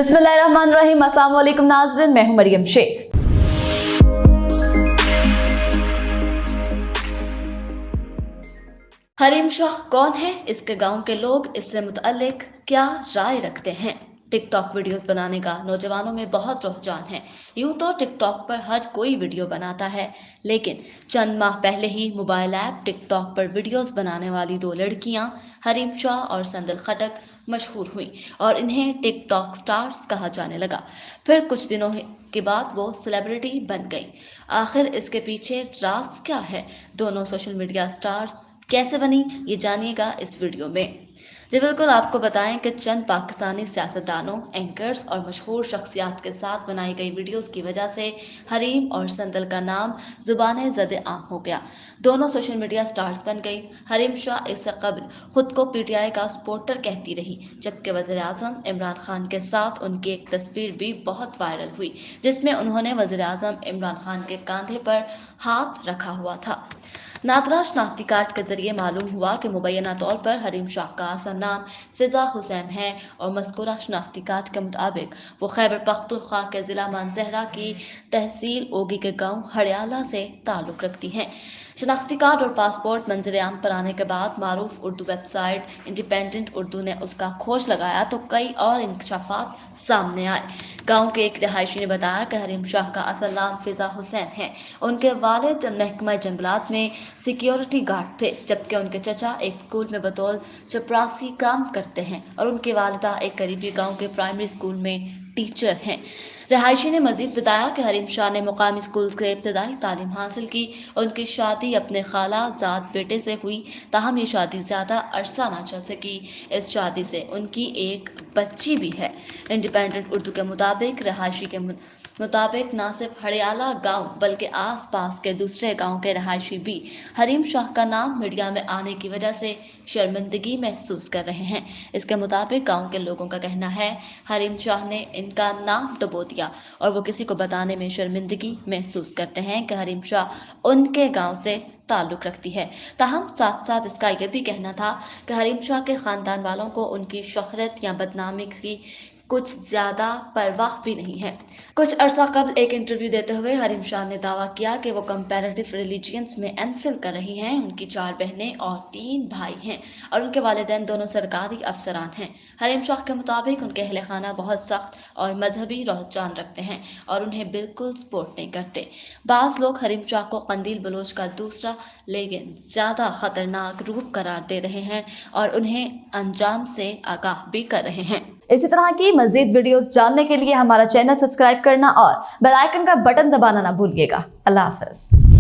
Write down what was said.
बिस्मिल्लाहिर्रहमानिर्रहीम। अस्सलाम वालेकुम नाज़रीन, मैं हूं मरियम शेख। हरीम शाह कौन है? इसके गांव के लोग इससे मुतल्लिक क्या राय रखते हैं? टिकटॉक वीडियोस बनाने का नौजवानों में बहुत रुझान है। यूं तो टिकटॉक पर हर कोई वीडियो बनाता है, लेकिन चंद माह पहले ही मोबाइल ऐप टिकटॉक पर वीडियोस बनाने वाली दो लड़कियां हरीम शाह और संदल खटक मशहूर हुई और इन्हें टिकटॉक स्टार्स कहा जाने लगा। फिर कुछ दिनों के बाद वो सेलिब्रिटी बन गई। आखिर इसके पीछे राज क्या है? दोनों सोशल मीडिया स्टार्स कैसे बनी, ये जानिएगा इस वीडियो में। जी बिल्कुल, आपको बताएं कि चंद पाकिस्तानी सियासतदानों, एंकर्स और मशहूर शख्सियात के साथ बनाई गई वीडियोस की वजह से हरीम और संदल का नाम जुबान ज़द आम हो गया। दोनों सोशल मीडिया स्टार्स बन गई। हरीम शाह इससे कबल खुद को पीटीआई का सपोर्टर कहती रही, जबकि वज़ीर आज़म इमरान खान के साथ उनकी एक तस्वीर भी बहुत वायरल हुई, जिसमें उन्होंने वज़ीर आज़म इमरान खान के कंधे पर हाथ रखा हुआ था। नादरा शनाख्ती कार्ड के जरिए मालूम हुआ कि मुबैना तौर पर हरीम शाह का असल नाम फिजा हुसैन है और मज़कूरा शनाख्ती कार्ड के मुताबिक वो खैबर पख्तूनख्वा के ज़िला मानसहरा की तहसील ओगी के गांव हड़याला से ताल्लुक़ रखती हैं। शनाख्ती कार्ड और पासपोर्ट मंजर आम पर आने के बाद मारूफ उर्दू वेबसाइट इंडिपेंडेंट उर्दू ने उसका खोज लगाया तो कई और इंकशाफात सामने आए। गांव के एक रिहायशी ने बताया कि हरीम शाह का असल नाम फिजा हुसैन है। उनके वालिद महकमा जंगलात में सिक्योरिटी गार्ड थे, जबकि उनके चचा एक स्कूल में बतौर चपरासी काम करते हैं और उनकी वालिदा एक करीबी गांव के प्राइमरी स्कूल में टीचर हैं। रहायशी ने मजीद बताया कि हरीम शाह ने मुकामी स्कूल से इब्तदाई तालीम हासिल की। उनकी शादी अपने खाला जाद बेटे से हुई, ताहम ये शादी ज़्यादा अरसा ना चल सकी। इस शादी से उनकी एक बच्ची भी है। इंडिपेंडेंट उर्दू के मुताबिक रहायशी के मुताबिक न सिर्फ हड़याला गांव बल्कि आस पास के दूसरे गांव के रहायशी भी हरीम शाह का नाम मीडिया में आने की वजह से शर्मिंदगी महसूस कर रहे हैं। इसके मुताबिक गांव के लोगों का कहना है हरीम शाह ने इनका नाम डुबो दिया और वो किसी को बताने में शर्मिंदगी महसूस करते हैं कि हरीम शाह उनके गांव से ताल्लुक़ रखती है। ताहम साथ साथ इसका यह भी कहना था कि हरीम शाह के ख़ानदान वालों को उनकी शोहरत या बदनामी की कुछ ज़्यादा परवाह भी नहीं है। कुछ अरसा कबल एक इंटरव्यू देते हुए हरीम शाह ने दावा किया कि वो कंपैरेटिव रिलीजियंस में एमफिल कर रही हैं। उनकी 4 बहनें और 3 भाई हैं और उनके वालिदैन दोनों सरकारी अफसरान हैं। हरीम शाह के मुताबिक उनके अहले खाना बहुत सख्त और मजहबी रुझान रखते हैं और उन्हें बिल्कुल सपोर्ट नहीं करते। बाज़ लोग हरीम शाह को कंदील बलोच का दूसरा लेकिन ज़्यादा ख़तरनाक रूप करार दे रहे हैं और उन्हें अंजाम से आगाह भी कर रहे हैं। इसी तरह की मजीद वीडियोस जानने के लिए हमारा चैनल सब्सक्राइब करना और बेल आइकन का बटन दबाना ना भूलिएगा। अल्लाह हाफ़िज़।